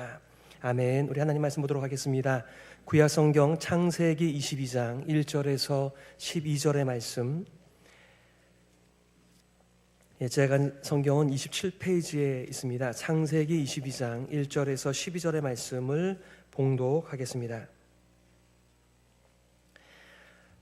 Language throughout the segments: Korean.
기도합니다. 아멘. 우리 하나님 말씀 보도록 하겠습니다. 구약성경 창세기 22장 1절에서 12절의 말씀, 제가 성경은 27페이지에 있습니다. 창세기 22장 1절에서 12절의 말씀을 봉독하겠습니다.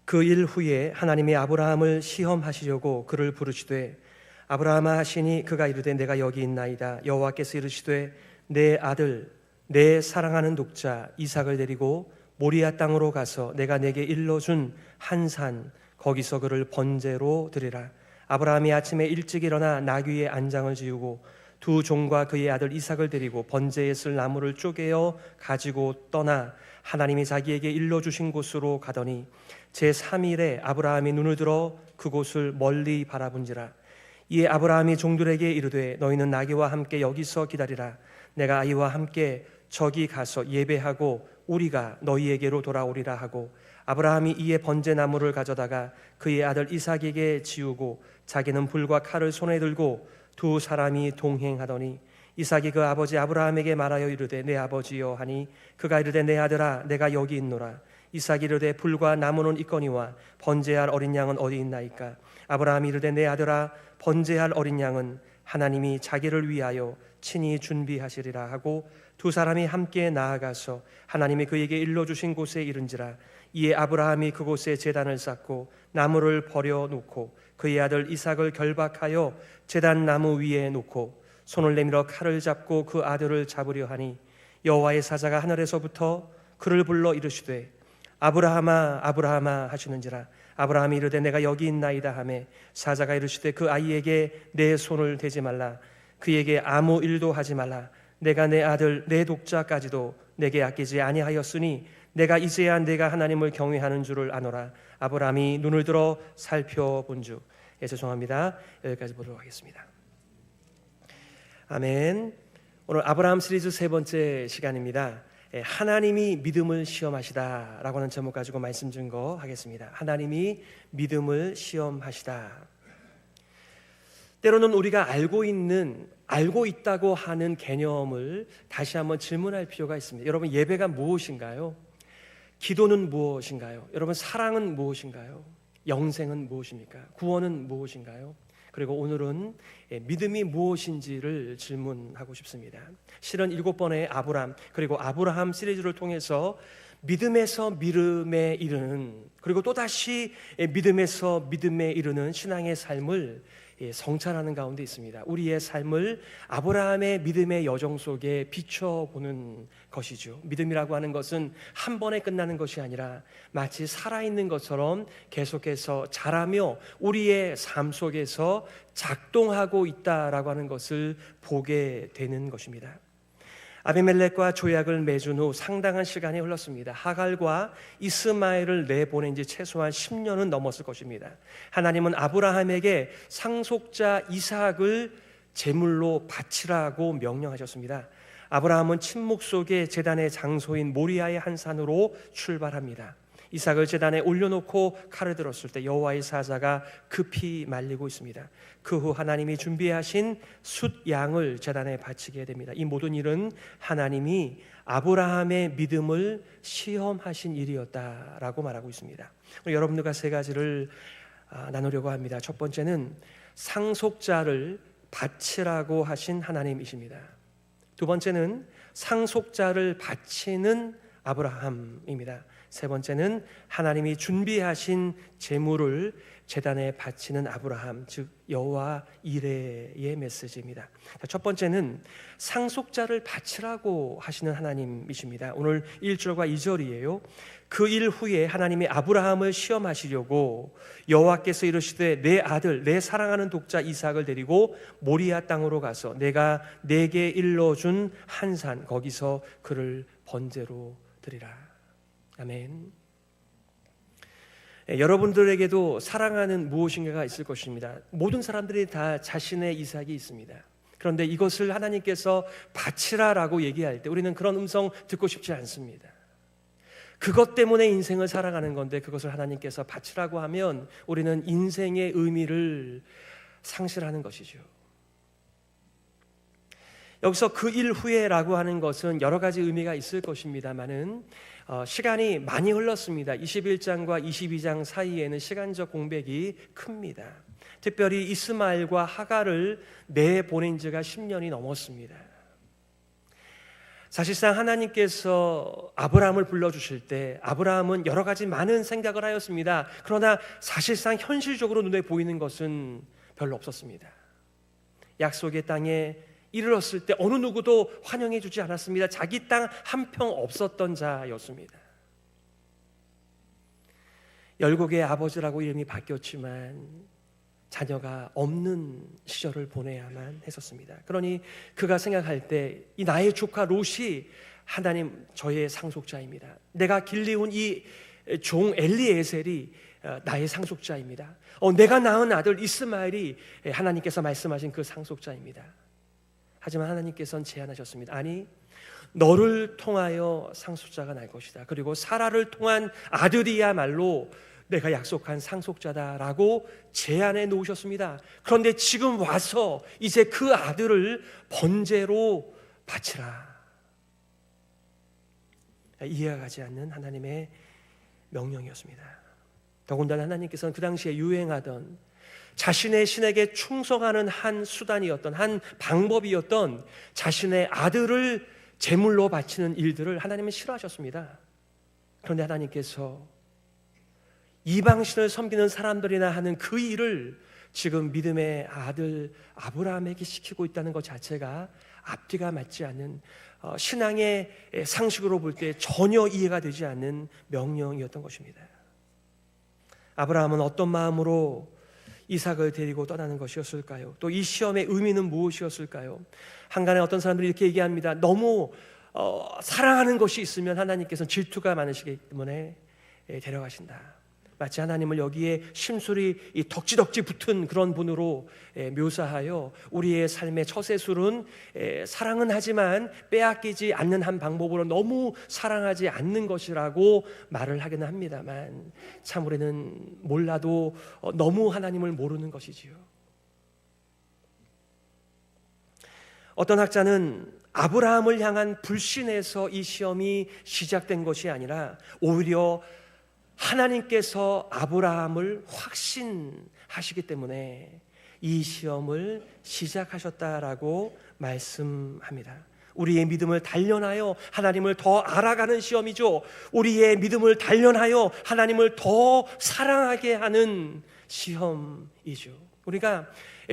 그 일 후에 하나님이 아브라함을 시험하시려고 그를 부르시되 아브라함아 하시니 그가 이르되 내가 여기 있나이다. 여호와께서 이르시되 내 아들 내 사랑하는 독자 이삭을 데리고 모리아 땅으로 가서 내가 내게 일러준 한 산 거기서 그를 번제로 드리라. 아브라함이 아침에 일찍 일어나 나귀의 안장을 지우고 두 종과 그의 아들 이삭을 데리고 번제에 쓸 나무를 쪼개어 가지고 떠나 하나님이 자기에게 일러주신 곳으로 가더니 제3일에 아브라함이 눈을 들어 그곳을 멀리 바라본지라. 이에 아브라함이 종들에게 이르되 너희는 나귀와 함께 여기서 기다리라. 내가 아이와 함께 저기 가서 예배하고 우리가 너희에게로 돌아오리라 하고 아브라함이 이에 번제나무를 가져다가 그의 아들 이삭에게 지우고 자기는 불과 칼을 손에 들고 두 사람이 동행하더니 이삭이 그 아버지 아브라함에게 말하여 이르되 내 아버지여 하니 그가 이르되 내 아들아 내가 여기 있노라. 이삭이 이르되 불과 나무는 있거니와 번제할 어린 양은 어디 있나이까. 아브라함이 이르되 내 아들아 번제할 어린 양은 하나님이 자기를 위하여 친히 준비하시리라 하고 두 사람이 함께 나아가서 하나님이 그에게 일러주신 곳에 이른지라. 이에 아브라함이 그곳에 제단을 쌓고 나무를 버려놓고 그의 아들 이삭을 결박하여 제단 나무 위에 놓고 손을 내밀어 칼을 잡고 그 아들을 잡으려 하니 여호와의 사자가 하늘에서부터 그를 불러 이르시되 아브라함아 아브라함아 하시는지라. 아브라함이 이르되 내가 여기 있나이다 하매 사자가 이르시되 그 아이에게 내 손을 대지 말라. 그에게 아무 일도 하지 말라. 내가 내 아들 내 독자까지도 내게 아끼지 아니하였으니 내가 이제야 내가 하나님을 경외하는 줄을 아노라. 아브라함이 눈을 들어 살펴본즉 죄송합니다. 여기까지 보도록 하겠습니다. 아멘. 오늘 아브라함 시리즈 세 번째 시간입니다. 하나님이 믿음을 시험하시다 라고 하는 제목 가지고 말씀 증거하겠습니다. 하나님이 믿음을 시험하시다. 때로는 우리가 알고 있다고 하는 개념을 다시 한번 질문할 필요가 있습니다. 여러분, 예배가 무엇인가요? 기도는 무엇인가요? 여러분, 사랑은 무엇인가요? 영생은 무엇입니까? 구원은 무엇인가요? 그리고 오늘은 믿음이 무엇인지를 질문하고 싶습니다. 실은 7번의 아브람 그리고 아브라함 시리즈를 통해서 믿음에서 믿음에 이르는, 그리고 또다시 믿음에서 믿음에 이르는 신앙의 삶을 성찰하는 가운데 있습니다. 우리의 삶을 아브라함의 믿음의 여정 속에 비춰보는 것이죠. 믿음이라고 하는 것은 한 번에 끝나는 것이 아니라 마치 살아있는 것처럼 계속해서 자라며 우리의 삶 속에서 작동하고 있다라고 하는 것을 보게 되는 것입니다. 아비멜렉과 조약을 맺은 후 상당한 시간이 흘렀습니다. 하갈과 이스마엘을 내보낸 지 최소한 10년은 넘었을 것입니다. 하나님은 아브라함에게 상속자 이삭을 제물로 바치라고 명령하셨습니다. 아브라함은 침묵 속에 제단의 장소인 모리아의 한 산으로 출발합니다. 이삭을 제단에 올려놓고 칼을 들었을 때 여호와의 사자가 급히 말리고 있습니다. 그 후 하나님이 준비하신 숫 양을 제단에 바치게 됩니다. 이 모든 일은 하나님이 아브라함의 믿음을 시험하신 일이었다라고 말하고 있습니다. 여러분들과 세 가지를 나누려고 합니다. 첫 번째는 상속자를 바치라고 하신 하나님이십니다. 두 번째는 상속자를 바치는 아브라함입니다. 세 번째는 하나님이 준비하신 제물을 제단에 바치는 아브라함, 즉 여호와 이레의 메시지입니다. 첫 번째는 상속자를 바치라고 하시는 하나님이십니다. 오늘 1절과 2절이에요. 그 일 후에 하나님이 아브라함을 시험하시려고 여호와께서 이르시되 내 아들 내 사랑하는 독자 이삭을 데리고 모리아 땅으로 가서 내가 내게 일러준 한 산 거기서 그를 번제로 드리라. 아멘. 여러분들에게도 사랑하는 무엇인가가 있을 것입니다. 모든 사람들이 다 자신의 이삭이 있습니다. 그런데 이것을 하나님께서 바치라라고 얘기할 때 우리는 그런 음성 듣고 싶지 않습니다. 그것 때문에 인생을 살아가는 건데 그것을 하나님께서 바치라고 하면 우리는 인생의 의미를 상실하는 것이죠. 여기서 그 일 후에라고 하는 것은 여러 가지 의미가 있을 것입니다만은 시간이 많이 흘렀습니다. 21장과 22장 사이에는 시간적 공백이 큽니다. 특별히 이스마엘과 하갈을 내보낸 지가 10년이 넘었습니다. 사실상 하나님께서 아브라함을 불러주실 때 아브라함은 여러 가지 많은 생각을 하였습니다. 그러나 사실상 현실적으로 눈에 보이는 것은 별로 없었습니다. 약속의 땅에 이르렀을 때 어느 누구도 환영해 주지 않았습니다. 자기 땅 한 평 없었던 자였습니다. 열국의 아버지라고 이름이 바뀌었지만 자녀가 없는 시절을 보내야만 했었습니다. 그러니 그가 생각할 때 이 나의 조카 롯이 하나님 저의 상속자입니다. 내가 길리운 이 종 엘리에셀이 나의 상속자입니다. 내가 낳은 아들 이스마엘이 하나님께서 말씀하신 그 상속자입니다. 하지만 하나님께서는 제안하셨습니다. 아니, 너를 통하여 상속자가 날 것이다. 그리고 사라를 통한 아들이야말로 내가 약속한 상속자다라고 제안해 놓으셨습니다. 그런데 지금 와서 이제 그 아들을 번제로 바치라. 이해가 가지 않는 하나님의 명령이었습니다. 더군다나 하나님께서는 그 당시에 유행하던 자신의 신에게 충성하는 한 수단이었던, 한 방법이었던 자신의 아들을 제물로 바치는 일들을 하나님은 싫어하셨습니다. 그런데 하나님께서 이방신을 섬기는 사람들이나 하는 그 일을 지금 믿음의 아들 아브라함에게 시키고 있다는 것 자체가 앞뒤가 맞지 않는, 신앙의 상식으로 볼 때 전혀 이해가 되지 않는 명령이었던 것입니다. 아브라함은 어떤 마음으로 이삭을 데리고 떠나는 것이었을까요? 또 이 시험의 의미는 무엇이었을까요? 한간에 어떤 사람들이 이렇게 얘기합니다. 너무 사랑하는 것이 있으면 하나님께서는 질투가 많으시기 때문에 데려가신다. 마치 하나님을 여기에 심술이 이 덕지덕지 붙은 그런 분으로 묘사하여 우리의 삶의 처세술은 사랑은 하지만 빼앗기지 않는 한 방법으로 너무 사랑하지 않는 것이라고 말을 하기는 합니다만 참 우리는 몰라도 너무 하나님을 모르는 것이지요. 어떤 학자는 아브라함을 향한 불신에서 이 시험이 시작된 것이 아니라 오히려 하나님께서 아브라함을 확신하시기 때문에 이 시험을 시작하셨다라고 말씀합니다. 우리의 믿음을 단련하여 하나님을 더 알아가는 시험이죠. 우리의 믿음을 단련하여 하나님을 더 사랑하게 하는 시험이죠. 우리가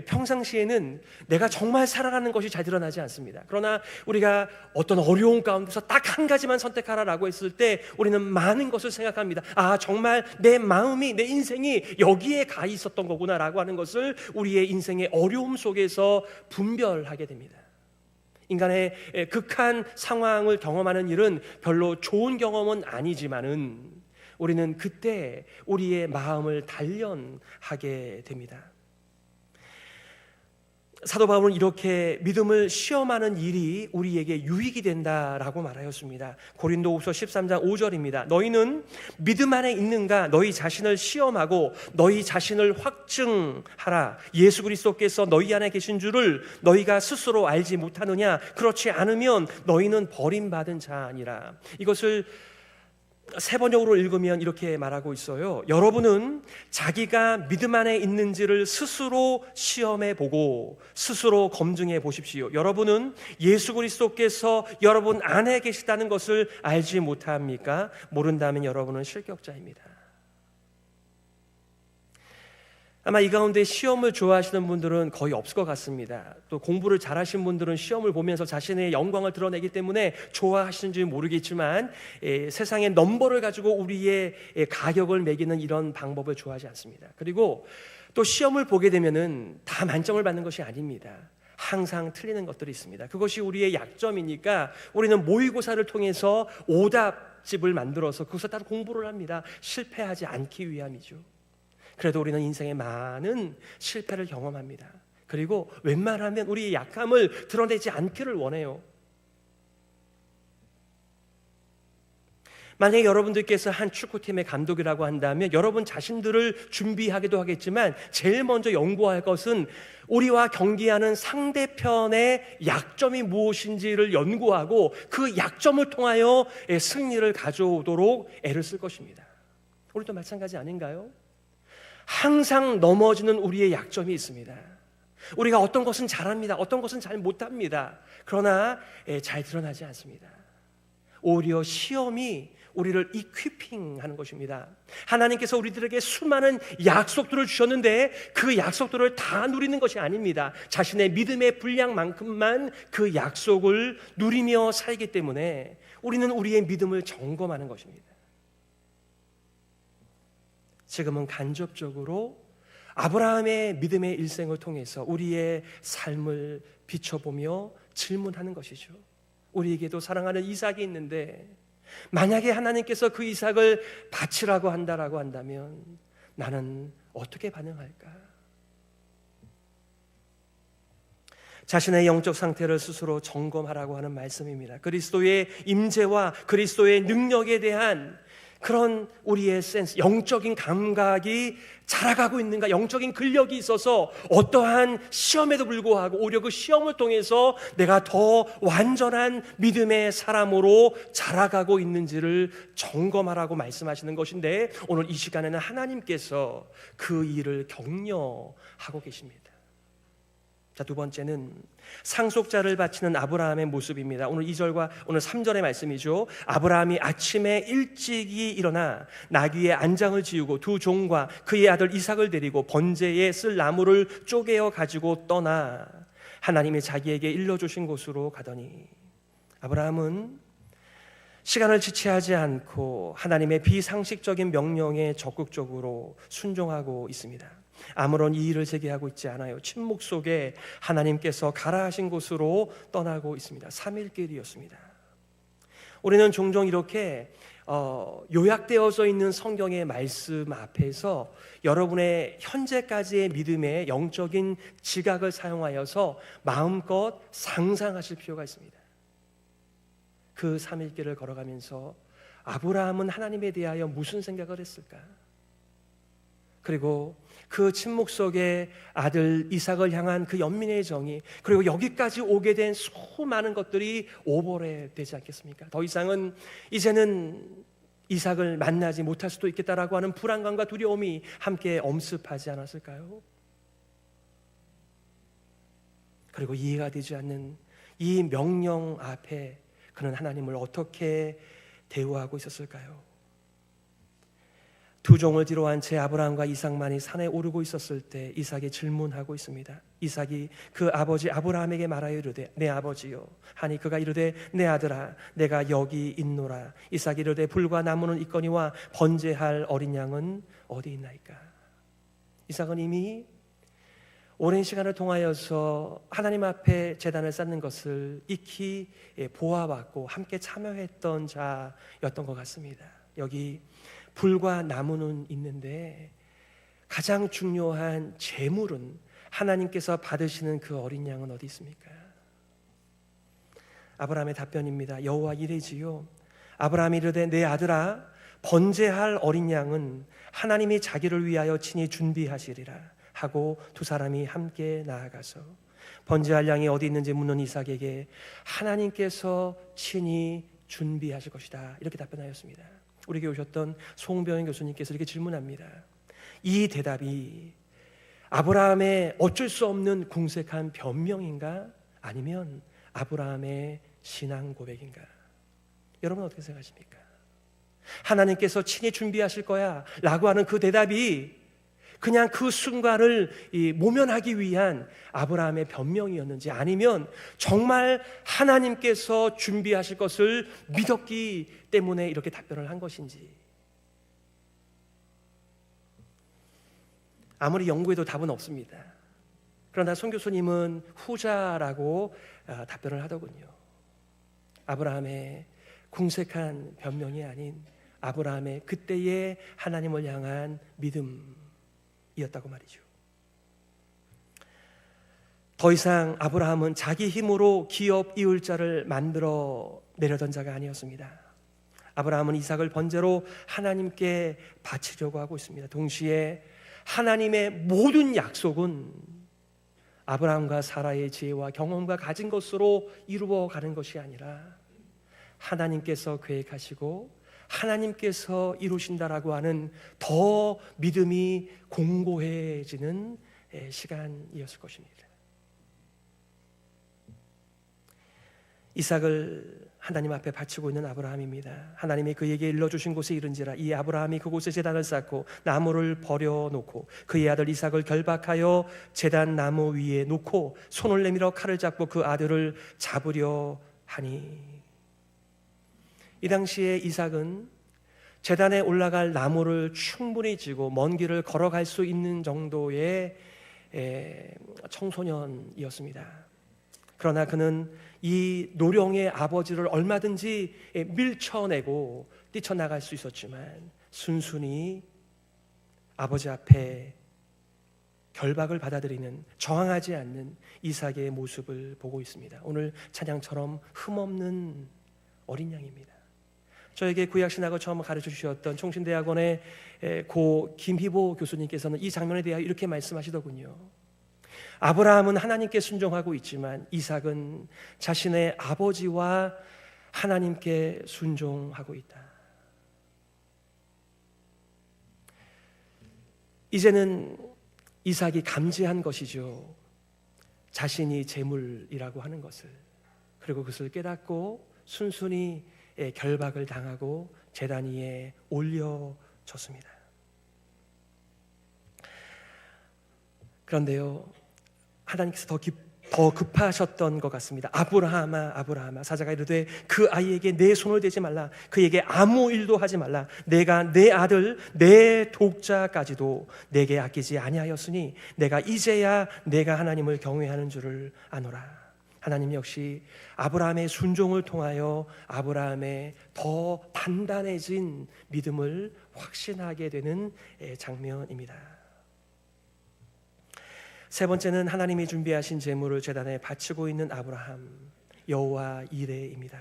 평상시에는 내가 정말 사랑하는 것이 잘 드러나지 않습니다. 그러나 우리가 어떤 어려운 가운데서 딱 한 가지만 선택하라라고 했을 때 우리는 많은 것을 생각합니다. 아, 정말 내 마음이, 내 인생이 여기에 가 있었던 거구나라고 하는 것을 우리의 인생의 어려움 속에서 분별하게 됩니다. 인간의 극한 상황을 경험하는 일은 별로 좋은 경험은 아니지만은 우리는 그때 우리의 마음을 단련하게 됩니다. 사도 바울은 이렇게 믿음을 시험하는 일이 우리에게 유익이 된다라고 말하였습니다. 고린도후서 13장 5절입니다. 너희는 믿음 안에 있는가? 너희 자신을 시험하고 너희 자신을 확증하라. 예수 그리스도께서 너희 안에 계신 줄을 너희가 스스로 알지 못하느냐? 그렇지 않으면 너희는 버림받은 자니라. 이것을 세 번역으로 읽으면 이렇게 말하고 있어요. 여러분은 자기가 믿음 안에 있는지를 스스로 시험해 보고 스스로 검증해 보십시오. 여러분은 예수 그리스도께서 여러분 안에 계시다는 것을 알지 못합니까? 모른다면 여러분은 실격자입니다. 아마 이 가운데 시험을 좋아하시는 분들은 거의 없을 것 같습니다. 또 공부를 잘하신 분들은 시험을 보면서 자신의 영광을 드러내기 때문에 좋아하시는지 모르겠지만 세상의 넘버를 가지고 우리의 가격을 매기는 이런 방법을 좋아하지 않습니다. 그리고 또 시험을 보게 되면은 다 만점을 받는 것이 아닙니다. 항상 틀리는 것들이 있습니다. 그것이 우리의 약점이니까 우리는 모의고사를 통해서 오답집을 만들어서 그것을 따로 공부를 합니다. 실패하지 않기 위함이죠. 그래도 우리는 인생에 많은 실패를 경험합니다. 그리고 웬만하면 우리의 약함을 드러내지 않기를 원해요. 만약에 여러분들께서 한 축구팀의 감독이라고 한다면 여러분 자신들을 준비하기도 하겠지만 제일 먼저 연구할 것은 우리와 경기하는 상대편의 약점이 무엇인지를 연구하고 그 약점을 통하여 승리를 가져오도록 애를 쓸 것입니다. 우리도 마찬가지 아닌가요? 항상 넘어지는 우리의 약점이 있습니다. 우리가 어떤 것은 잘합니다. 어떤 것은 잘 못합니다. 그러나 잘 드러나지 않습니다. 오히려 시험이 우리를 이퀴핑하는 것입니다. 하나님께서 우리들에게 수많은 약속들을 주셨는데 그 약속들을 다 누리는 것이 아닙니다. 자신의 믿음의 분량만큼만 그 약속을 누리며 살기 때문에 우리는 우리의 믿음을 점검하는 것입니다. 지금은 간접적으로 아브라함의 믿음의 일생을 통해서 우리의 삶을 비춰보며 질문하는 것이죠. 우리에게도 사랑하는 이삭이 있는데 만약에 하나님께서 그 이삭을 바치라고 한다라고 한다면 나는 어떻게 반응할까? 자신의 영적 상태를 스스로 점검하라고 하는 말씀입니다. 그리스도의 임재와 그리스도의 능력에 대한 그런 우리의 센스, 영적인 감각이 자라가고 있는가, 영적인 근력이 있어서 어떠한 시험에도 불구하고 오히려 그 시험을 통해서 내가 더 완전한 믿음의 사람으로 자라가고 있는지를 점검하라고 말씀하시는 것인데 오늘 이 시간에는 하나님께서 그 일을 격려하고 계십니다. 자, 두 번째는 상속자를 바치는 아브라함의 모습입니다. 오늘 2절과 오늘 3절의 말씀이죠. 아브라함이 아침에 일찍이 일어나 나귀의 안장을 지우고 두 종과 그의 아들 이삭을 데리고 번제에 쓸 나무를 쪼개어 가지고 떠나 하나님이 자기에게 일러주신 곳으로 가더니 아브라함은 시간을 지체하지 않고 하나님의 비상식적인 명령에 적극적으로 순종하고 있습니다. 아무런 이의를 제기하고 있지 않아요. 침묵 속에 하나님께서 가라 하신 곳으로 떠나고 있습니다. 3일길이었습니다. 우리는 종종 이렇게 요약되어져 있는 성경의 말씀 앞에서 여러분의 현재까지의 믿음의 영적인 지각을 사용하여서 마음껏 상상하실 필요가 있습니다. 그 3일길을 걸어가면서 아브라함은 하나님에 대하여 무슨 생각을 했을까? 그리고 그 침묵 속에 아들 이삭을 향한 그 연민의 정이, 그리고 여기까지 오게 된 수많은 것들이 오버랩 되지 않겠습니까? 더 이상은 이제는 이삭을 만나지 못할 수도 있겠다라고 하는 불안감과 두려움이 함께 엄습하지 않았을까요? 그리고 이해가 되지 않는 이 명령 앞에 그는 하나님을 어떻게 대우하고 있었을까요? 두 종을 뒤로 한 채 아브라함과 이삭만이 산에 오르고 있었을 때 이삭이 질문하고 있습니다. 이삭이 그 아버지 아브라함에게 말하여 이르되 내 아버지요 하니 그가 이르되 내 아들아 내가 여기 있노라. 이삭이 이르되 불과 나무는 있거니와 번제할 어린 양은 어디 있나이까? 이삭은 이미 오랜 시간을 통하여서 하나님 앞에 제단을 쌓는 것을 익히 보아왔고 함께 참여했던 자였던 것 같습니다. 여기 불과 나무는 있는데 가장 중요한 제물은 하나님께서 받으시는 그 어린 양은 어디 있습니까? 아브라함의 답변입니다. 여호와 이레지요 아브라함이 이르되 내 아들아 번제할 어린 양은 하나님이 자기를 위하여 친히 준비하시리라 하고 두 사람이 함께 나아가서 번제할 양이 어디 있는지 묻는 이삭에게 하나님께서 친히 준비하실 것이다 이렇게 답변하였습니다. 우리에게 오셨던 송병현 교수님께서 이렇게 질문합니다. 이 대답이 아브라함의 어쩔 수 없는 궁색한 변명인가? 아니면 아브라함의 신앙 고백인가? 여러분 어떻게 생각하십니까? 하나님께서 친히 준비하실 거야 라고 하는 그 대답이 그냥 그 순간을 모면하기 위한 아브라함의 변명이었는지 아니면 정말 하나님께서 준비하실 것을 믿었기 때문에 이렇게 답변을 한 것인지 아무리 연구해도 답은 없습니다. 그러나 송 교수님은 후자라고 답변을 하더군요. 아브라함의 궁색한 변명이 아닌 아브라함의 그때의 하나님을 향한 믿음이었다고 말이죠. 더 이상 아브라함은 자기 힘으로 기업 이울자를 만들어 내려던 자가 아니었습니다. 아브라함은 이삭을 번제로 하나님께 바치려고 하고 있습니다. 동시에 하나님의 모든 약속은 아브라함과 사라의 지혜와 경험과 가진 것으로 이루어가는 것이 아니라 하나님께서 계획하시고 하나님께서 이루신다라고 하는 더 믿음이 공고해지는 시간이었을 것입니다. 이삭을 하나님 앞에 바치고 있는 아브라함입니다. 하나님이 그에게 일러주신 곳에 이른지라 이 아브라함이 그곳에 제단을 쌓고 나무를 버려놓고 그의 아들 이삭을 결박하여 제단 나무 위에 놓고 손을 내밀어 칼을 잡고 그 아들을 잡으려 하니, 이 당시에 이삭은 제단에 올라갈 나무를 충분히 지고 먼 길을 걸어갈 수 있는 정도의 청소년이었습니다. 그러나 그는 이 노령의 아버지를 얼마든지 밀쳐내고 뛰쳐나갈 수 있었지만 순순히 아버지 앞에 결박을 받아들이는, 저항하지 않는 이삭의 모습을 보고 있습니다. 오늘 찬양처럼 흠없는 어린 양입니다. 저에게 구약신학을 처음 가르쳐 주셨던 총신대학원의 고 김희보 교수님께서는 이 장면에 대하여 이렇게 말씀하시더군요. 아브라함은 하나님께 순종하고 있지만 이삭은 자신의 아버지와 하나님께 순종하고 있다. 이제는 이삭이 감지한 것이죠. 자신이 재물이라고 하는 것을. 그리고 그것을 깨닫고 순순히 결박을 당하고 제단 위에 올려졌습니다. 그런데요, 하나님께서 더 급하셨던 것 같습니다. 아브라함아, 아브라함아. 사자가 이르되 그 아이에게 내 손을 대지 말라. 그에게 아무 일도 하지 말라. 내가 내 아들 내 독자까지도 내게 아끼지 아니하였으니 내가 이제야 내가 하나님을 경외하는 줄을 아노라. 하나님 역시 아브라함의 순종을 통하여 아브라함의 더 단단해진 믿음을 확신하게 되는 장면입니다. 세 번째는 하나님이 준비하신 제물을 제단에 바치고 있는 아브라함, 여호와 이레입니다.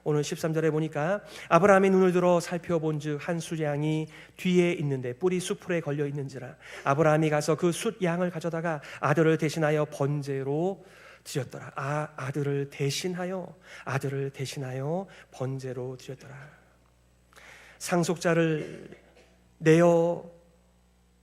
오늘 13절에 보니까 아브라함이 눈을 들어 살펴본즉 한 숫양이 뒤에 있는데 뿔이 수풀에 걸려 있는지라. 아브라함이 가서 그 숫양을 가져다가 아들을 대신하여 번제로 드렸더라. 아들을 대신하여 번제로 드렸더라. 상속자를 내어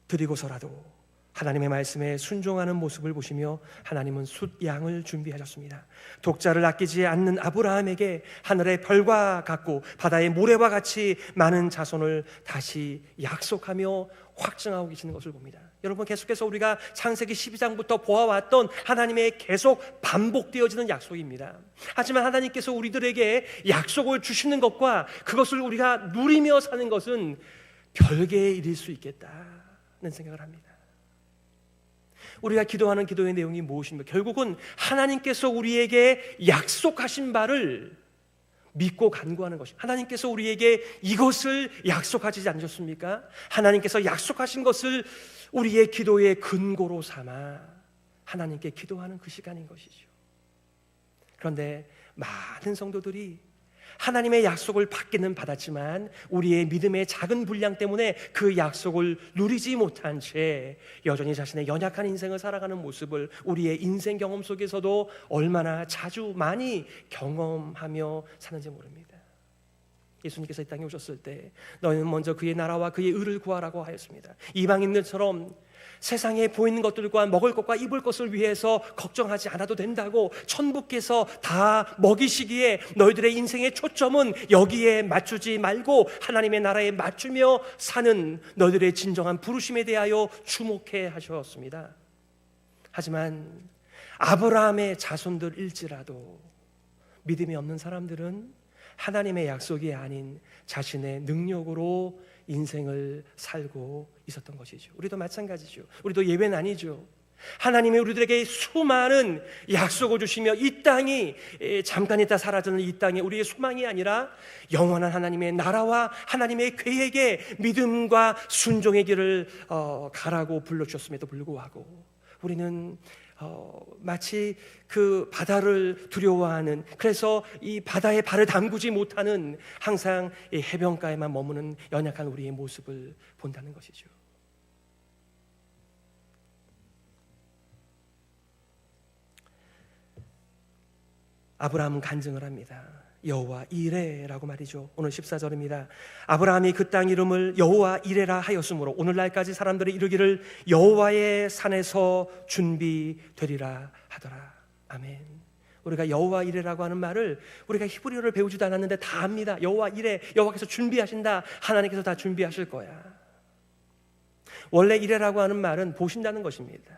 드리고서라도 하나님의 말씀에 순종하는 모습을 보시며 하나님은 숫양을 준비하셨습니다. 독자를 아끼지 않는 아브라함에게 하늘의 별과 같고 바다의 모래와 같이 많은 자손을 다시 약속하며 확증하고 계시는 것을 봅니다. 여러분, 계속해서 우리가 창세기 12장부터 보아왔던 하나님의 계속 반복되어지는 약속입니다. 하지만 하나님께서 우리들에게 약속을 주시는 것과 그것을 우리가 누리며 사는 것은 별개의 일일 수 있겠다는 생각을 합니다. 우리가 기도하는 기도의 내용이 무엇입니까? 결국은 하나님께서 우리에게 약속하신 바를 믿고 간구하는 것입니다. 하나님께서 우리에게 이것을 약속하지 않으셨습니까? 하나님께서 약속하신 것을 우리의 기도의 근거로 삼아 하나님께 기도하는 그 시간인 것이죠. 그런데 많은 성도들이 하나님의 약속을 받기는 받았지만 우리의 믿음의 작은 분량 때문에 그 약속을 누리지 못한 채 여전히 자신의 연약한 인생을 살아가는 모습을 우리의 인생 경험 속에서도 얼마나 자주 많이 경험하며 사는지 모릅니다. 예수님께서 이 땅에 오셨을 때 너희는 먼저 그의 나라와 그의 의를 구하라고 하였습니다. 이방인들처럼 세상에 보이는 것들과 먹을 것과 입을 것을 위해서 걱정하지 않아도 된다고 천부께서 다 먹이시기에 너희들의 인생의 초점은 여기에 맞추지 말고 하나님의 나라에 맞추며 사는 너희들의 진정한 부르심에 대하여 주목해 하셨습니다. 하지만 아브라함의 자손들일지라도 믿음이 없는 사람들은 하나님의 약속이 아닌 자신의 능력으로 인생을 살고 있었던 것이죠. 우리도 마찬가지죠. 우리도 예외는 아니죠. 하나님이 우리들에게 수많은 약속을 주시며 이 땅이 잠깐 있다 사라지는 이 땅이 우리의 소망이 아니라 영원한 하나님의 나라와 하나님의 계획에 믿음과 순종의 길을 가라고 불러주셨음에도 불구하고 우리는 마치 그 바다를 두려워하는, 그래서 이 바다에 발을 담그지 못하는, 항상 이 해변가에만 머무는 연약한 우리의 모습을 본다는 것이죠. 아브라함은 간증을 합니다. 여호와 이레라고 말이죠. 오늘 14절입니다. 아브라함이 그 땅 이름을 여호와 이레라 하였으므로 오늘날까지 사람들이 이르기를 여호와의 산에서 준비되리라 하더라. 아멘. 우리가 여호와 이레라고 하는 말을, 우리가 히브리어를 배우지도 않았는데 다 압니다. 여호와 이레, 여호와께서 준비하신다. 하나님께서 다 준비하실 거야. 원래 이레라고 하는 말은 보신다는 것입니다.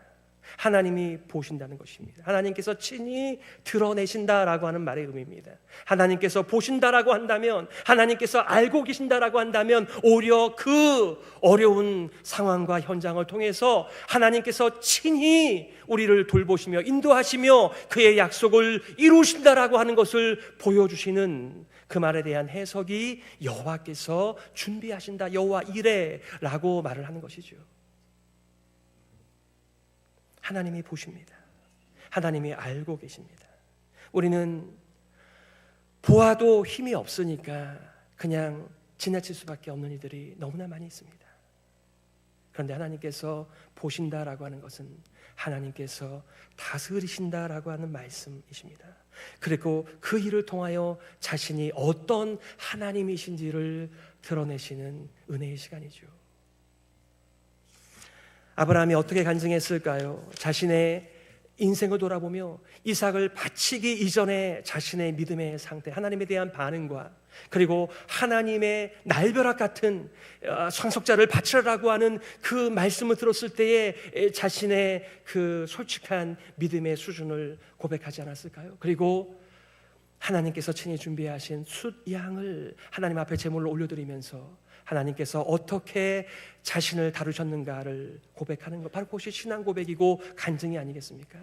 하나님이 보신다는 것입니다. 하나님께서 친히 드러내신다라고 하는 말의 의미입니다. 하나님께서 보신다라고 한다면, 하나님께서 알고 계신다라고 한다면, 오히려 그 어려운 상황과 현장을 통해서 하나님께서 친히 우리를 돌보시며 인도하시며 그의 약속을 이루신다라고 하는 것을 보여주시는 그 말에 대한 해석이 여호와께서 준비하신다, 여호와 이레라고 말을 하는 것이죠. 하나님이 보십니다. 하나님이 알고 계십니다. 우리는 보아도 힘이 없으니까 그냥 지나칠 수밖에 없는 이들이 너무나 많이 있습니다. 그런데 하나님께서 보신다라고 하는 것은 하나님께서 다스리신다라고 하는 말씀이십니다. 그리고 그 일을 통하여 자신이 어떤 하나님이신지를 드러내시는 은혜의 시간이죠. 아브라함이 어떻게 간증했을까요? 자신의 인생을 돌아보며 이삭을 바치기 이전에 자신의 믿음의 상태, 하나님에 대한 반응과, 그리고 하나님의 날벼락 같은 상속자를 바치라고 하는 그 말씀을 들었을 때에 자신의 그 솔직한 믿음의 수준을 고백하지 않았을까요? 그리고 하나님께서 친히 준비하신 숫양을 하나님 앞에 제물로 올려드리면서 하나님께서 어떻게 자신을 다루셨는가를 고백하는 것, 바로 그것이 신앙 고백이고 간증이 아니겠습니까?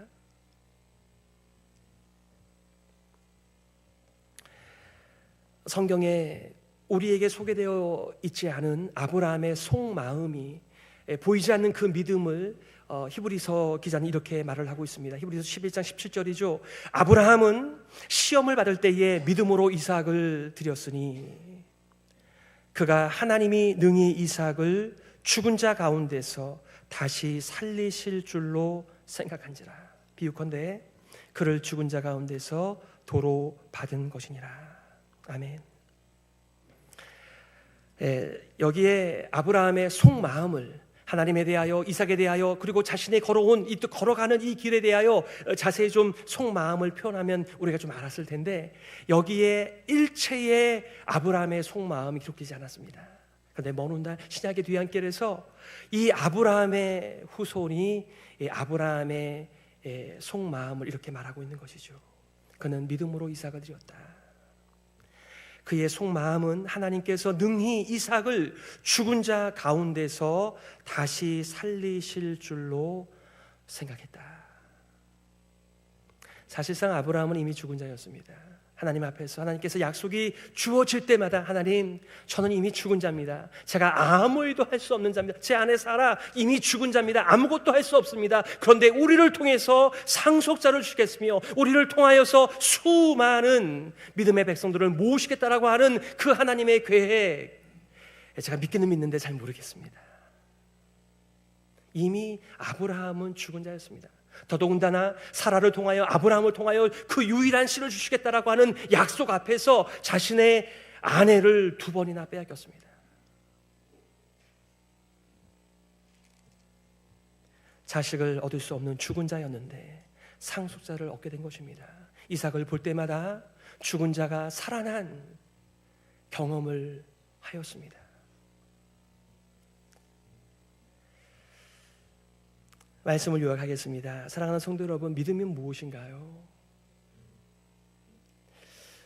성경에 우리에게 소개되어 있지 않은 아브라함의 속마음이 보이지 않는 그 믿음을 히브리서 기자는 이렇게 말을 하고 있습니다. 히브리서 11장 17절이죠. 아브라함은 시험을 받을 때에 믿음으로 이삭을 드렸으니 그가 하나님이 능히 이삭을 죽은 자 가운데서 다시 살리실 줄로 생각한지라. 비유컨대 그를 죽은 자 가운데서 도로 받은 것이니라. 아멘. 여기에 아브라함의 속마음을 하나님에 대하여, 이삭에 대하여, 그리고 자신이 걸어가는 이 길에 대하여 자세히 좀 속마음을 표현하면 우리가 좀 알았을 텐데, 여기에 일체의 아브라함의 속마음이 기록되지 않았습니다. 그런데 먼 훗날 신약의 뒤안길에서 이 아브라함의 후손이 아브라함의 속마음을 이렇게 말하고 있는 것이죠. 그는 믿음으로 이삭을 드렸다. 그의 속마음은 하나님께서 능히 이삭을 죽은 자 가운데서 다시 살리실 줄로 생각했다. 사실상 아브라함은 이미 죽은 자였습니다. 하나님 앞에서 하나님께서 약속이 주어질 때마다, 하나님, 저는 이미 죽은 자입니다. 제가 아무 일도 할 수 없는 자입니다. 제 안에 사라 이미 죽은 자입니다. 아무것도 할 수 없습니다. 그런데 우리를 통해서 상속자를 주겠으며 우리를 통하여서 수많은 믿음의 백성들을 모으시겠다라고 하는 그 하나님의 계획, 제가 믿기는 믿는데 잘 모르겠습니다. 이미 아브라함은 죽은 자였습니다. 더더군다나 사라를 통하여, 아브라함을 통하여 그 유일한 씨를 주시겠다라고 하는 약속 앞에서 자신의 아내를 2번이나 빼앗겼습니다. 자식을 얻을 수 없는 죽은 자였는데 상속자를 얻게 된 것입니다. 이삭을 볼 때마다 죽은 자가 살아난 경험을 하였습니다. 말씀을 요약하겠습니다. 사랑하는 성도 여러분, 믿음이 무엇인가요?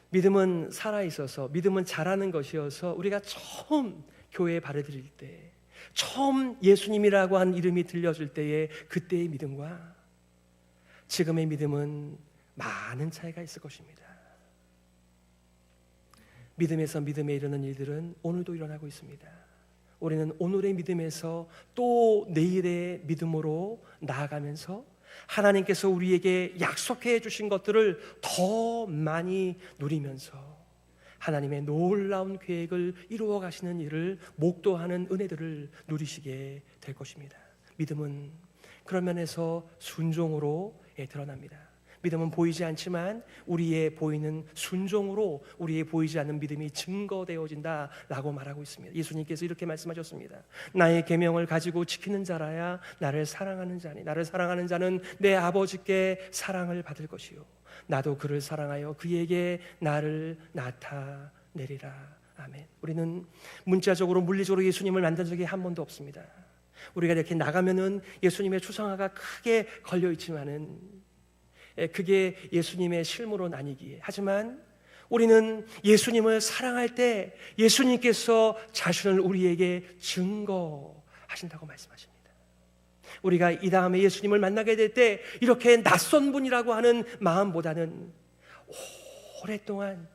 믿음은 살아있어서, 믿음은 자라는 것이어서, 우리가 처음 교회에 발을 들일 때, 처음 예수님이라고 한 이름이 들려질 때의 그때의 믿음과 지금의 믿음은 많은 차이가 있을 것입니다. 믿음에서 믿음에 이르는 일들은 오늘도 일어나고 있습니다. 우리는 오늘의 믿음에서 또 내일의 믿음으로 나아가면서 하나님께서 우리에게 약속해 주신 것들을 더 많이 누리면서 하나님의 놀라운 계획을 이루어 가시는 일을 목도하는 은혜들을 누리시게 될 것입니다. 믿음은 그런 면에서 순종으로 드러납니다. 믿음은 보이지 않지만 우리의 보이는 순종으로 우리의 보이지 않는 믿음이 증거되어진다라고 말하고 있습니다. 예수님께서 이렇게 말씀하셨습니다. 나의 계명을 가지고 지키는 자라야 나를 사랑하는 자니 나를 사랑하는 자는 내 아버지께 사랑을 받을 것이요 나도 그를 사랑하여 그에게 나를 나타내리라. 아멘. 우리는 문자적으로 물리적으로 예수님을 만난 적이 한 번도 없습니다. 우리가 이렇게 나가면은 예수님의 추상화가 크게 걸려 있지만은 그게 예수님의 실무로 나뉘기에, 하지만 우리는 예수님을 사랑할 때 예수님께서 자신을 우리에게 증거하신다고 말씀하십니다. 우리가 이 다음에 예수님을 만나게 될 때 이렇게 낯선 분이라고 하는 마음보다는 오랫동안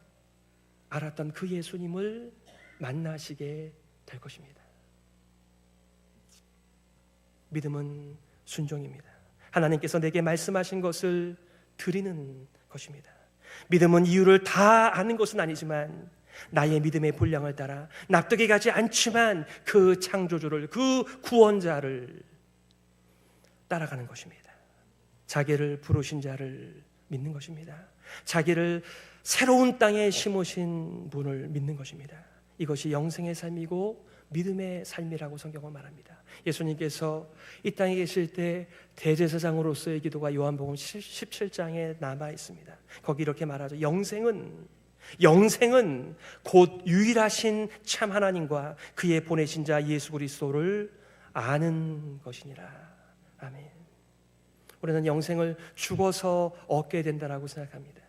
알았던 그 예수님을 만나시게 될 것입니다. 믿음은 순종입니다. 하나님께서 내게 말씀하신 것을 드리는 것입니다. 믿음은 이유를 다 아는 것은 아니지만 나의 믿음의 분량을 따라 납득이 가지 않지만 그 창조주를, 그 구원자를 따라가는 것입니다. 자기를 부르신 자를 믿는 것입니다. 자기를 새로운 땅에 심으신 분을 믿는 것입니다. 이것이 영생의 삶이고 믿음의 삶이라고 성경은 말합니다. 예수님께서 이 땅에 계실 때 대제사장으로서의 기도가 요한복음 17장에 남아 있습니다. 거기 이렇게 말하죠. 영생은 곧 유일하신 참 하나님과 그의 보내신 자 예수 그리스도를 아는 것이니라. 아멘. 우리는 영생을 죽어서 얻게 된다라고 생각합니다.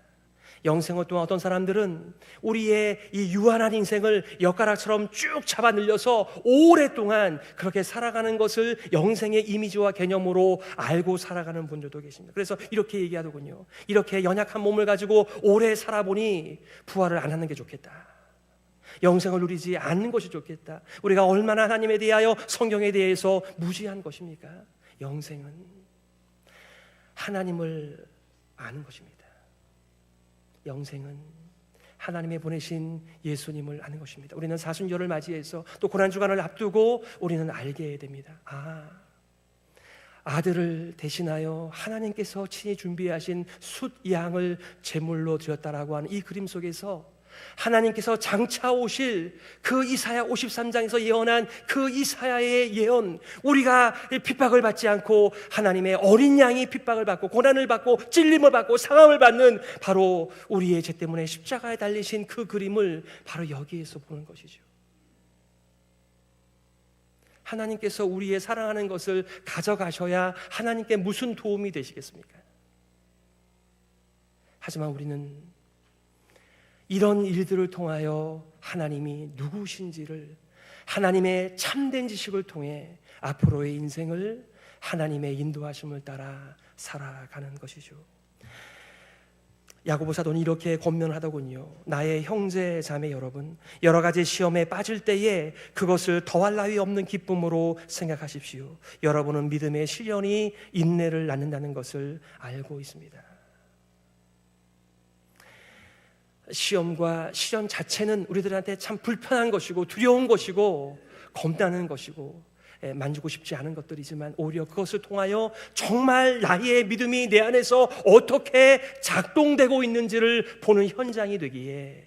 영생을 또한 어떤 사람들은 우리의 이 유한한 인생을 엿가락처럼 쭉 잡아 늘려서 오랫동안 그렇게 살아가는 것을 영생의 이미지와 개념으로 알고 살아가는 분들도 계십니다. 그래서 이렇게 얘기하더군요. 이렇게 연약한 몸을 가지고 오래 살아보니 부활을 안 하는 게 좋겠다. 영생을 누리지 않는 것이 좋겠다. 우리가 얼마나 하나님에 대하여 성경에 대해서 무지한 것입니까? 영생은 하나님을 아는 것입니다. 영생은 하나님의 보내신 예수님을 아는 것입니다. 우리는 사순절을 맞이해서 또 고난주간을 앞두고 우리는 알게 됩니다. 아들을 대신하여 하나님께서 친히 준비하신 숫 양을 제물로 드렸다라고 하는 이 그림 속에서 하나님께서 장차 오실 그 이사야 53장에서 예언한 그 이사야의 예언, 우리가 핍박을 받지 않고 하나님의 어린 양이 핍박을 받고 고난을 받고 찔림을 받고 상함을 받는 바로 우리의 죄 때문에 십자가에 달리신 그 그림을 바로 여기에서 보는 것이죠. 하나님께서 우리의 사랑하는 것을 가져가셔야 하나님께 무슨 도움이 되시겠습니까? 하지만 우리는 이런 일들을 통하여 하나님이 누구신지를, 하나님의 참된 지식을 통해 앞으로의 인생을 하나님의 인도하심을 따라 살아가는 것이죠. 야고보 사도는 이렇게 권면하더군요. 나의 형제 자매 여러분, 여러 가지 시험에 빠질 때에 그것을 더할 나위 없는 기쁨으로 생각하십시오. 여러분은 믿음의 시련이 인내를 낳는다는 것을 알고 있습니다. 시험과 시련 자체는 우리들한테 참 불편한 것이고 두려운 것이고 겁나는 것이고 만지고 싶지 않은 것들이지만 오히려 그것을 통하여 정말 나의 믿음이 내 안에서 어떻게 작동되고 있는지를 보는 현장이 되기에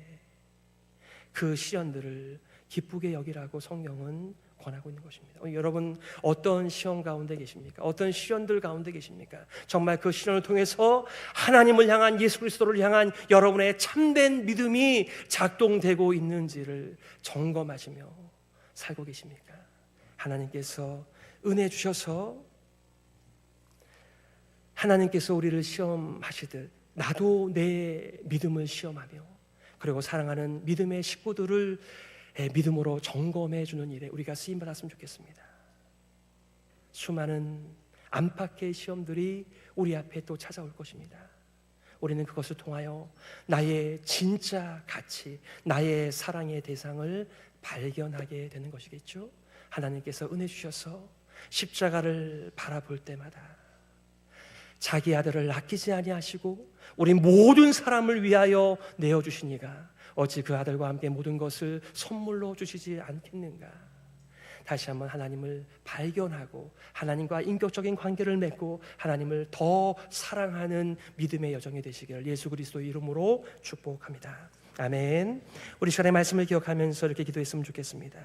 그 시련들을 기쁘게 여기라고 성경은 권하고 있는 것입니다. 여러분 어떤 시험 가운데 계십니까? 어떤 시련들 가운데 계십니까? 정말 그 시련을 통해서 하나님을 향한, 예수 그리스도를 향한 여러분의 참된 믿음이 작동되고 있는지를 점검하시며 살고 계십니까? 하나님께서 은혜 주셔서 하나님께서 우리를 시험하시듯 나도 내 믿음을 시험하며 그리고 사랑하는 믿음의 식구들을 믿음으로 점검해 주는 일에 우리가 쓰임 받았으면 좋겠습니다. 수많은 안팎의 시험들이 우리 앞에 또 찾아올 것입니다. 우리는 그것을 통하여 나의 진짜 가치, 나의 사랑의 대상을 발견하게 되는 것이겠죠. 하나님께서 은혜 주셔서 십자가를 바라볼 때마다 자기 아들을 아끼지 아니하시고 우리 모든 사람을 위하여 내어주시니가 어찌 그 아들과 함께 모든 것을 선물로 주시지 않겠는가. 다시 한번 하나님을 발견하고 하나님과 인격적인 관계를 맺고 하나님을 더 사랑하는 믿음의 여정이 되시기를 예수 그리스도의 이름으로 축복합니다. 아멘. 우리 시간의 말씀을 기억하면서 이렇게 기도했으면 좋겠습니다.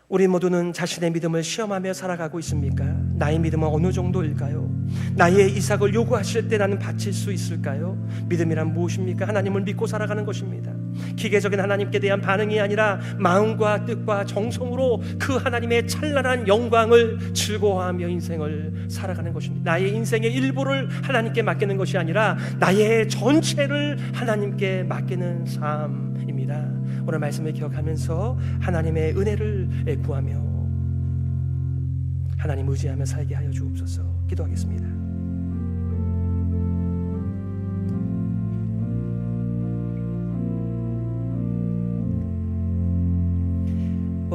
우리 모두는 자신의 믿음을 시험하며 살아가고 있습니까? 나의 믿음은 어느 정도일까요? 나의 이삭을 요구하실 때 나는 바칠 수 있을까요? 믿음이란 무엇입니까? 하나님을 믿고 살아가는 것입니다. 기계적인 하나님께 대한 반응이 아니라 마음과 뜻과 정성으로 그 하나님의 찬란한 영광을 즐거워하며 인생을 살아가는 것입니다. 나의 인생의 일부를 하나님께 맡기는 것이 아니라 나의 전체를 하나님께 맡기는 삶입니다. 오늘 말씀을 기억하면서 하나님의 은혜를 구하며 하나님 의지하며 살게 하여 주옵소서. 기도하겠습니다.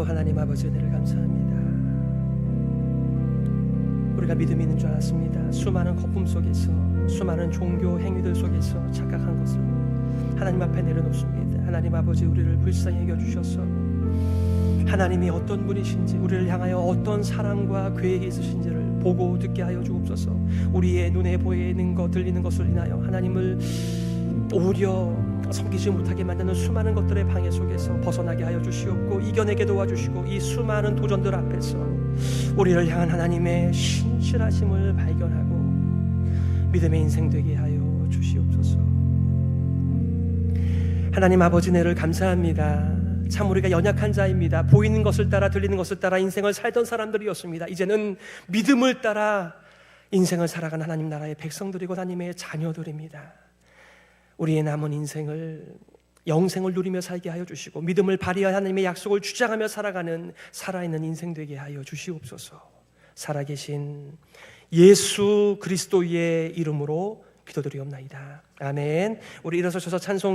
하나님 아버지 은혜를 감사합니다. 우리가 믿음이 있는 줄 알았습니다. 수많은 거품 속에서 수많은 종교 행위들 속에서 착각한 것을 하나님 앞에 내려놓습니다. 하나님 아버지 우리를 불쌍히 여겨주셔서 하나님이 어떤 분이신지 우리를 향하여 어떤 사랑과 계획이 있으신지를 보고 듣게 하여 주옵소서. 우리의 눈에 보이는 것 들리는 것을 인하여 하나님을 오히려 섬기지 못하게 만드는 수많은 것들의 방해 속에서 벗어나게 하여 주시옵고 이겨내게 도와주시고 이 수많은 도전들 앞에서 우리를 향한 하나님의 신실하심을 발견하고 믿음의 인생 되게 하여 주시옵소서. 하나님 아버지 은혜를 감사합니다. 참 우리가 연약한 자입니다. 보이는 것을 따라 들리는 것을 따라 인생을 살던 사람들이었습니다. 이제는 믿음을 따라 인생을 살아가는 하나님 나라의 백성들이고 하나님의 자녀들입니다. 우리의 남은 인생을 영생을 누리며 살게 하여 주시고 믿음을 발휘하여 하나님의 약속을 주장하며 살아가는 살아있는 인생 되게 하여 주시옵소서. 살아계신 예수 그리스도의 이름으로 기도드리옵나이다. 아멘. 우리 일어서셔서 찬송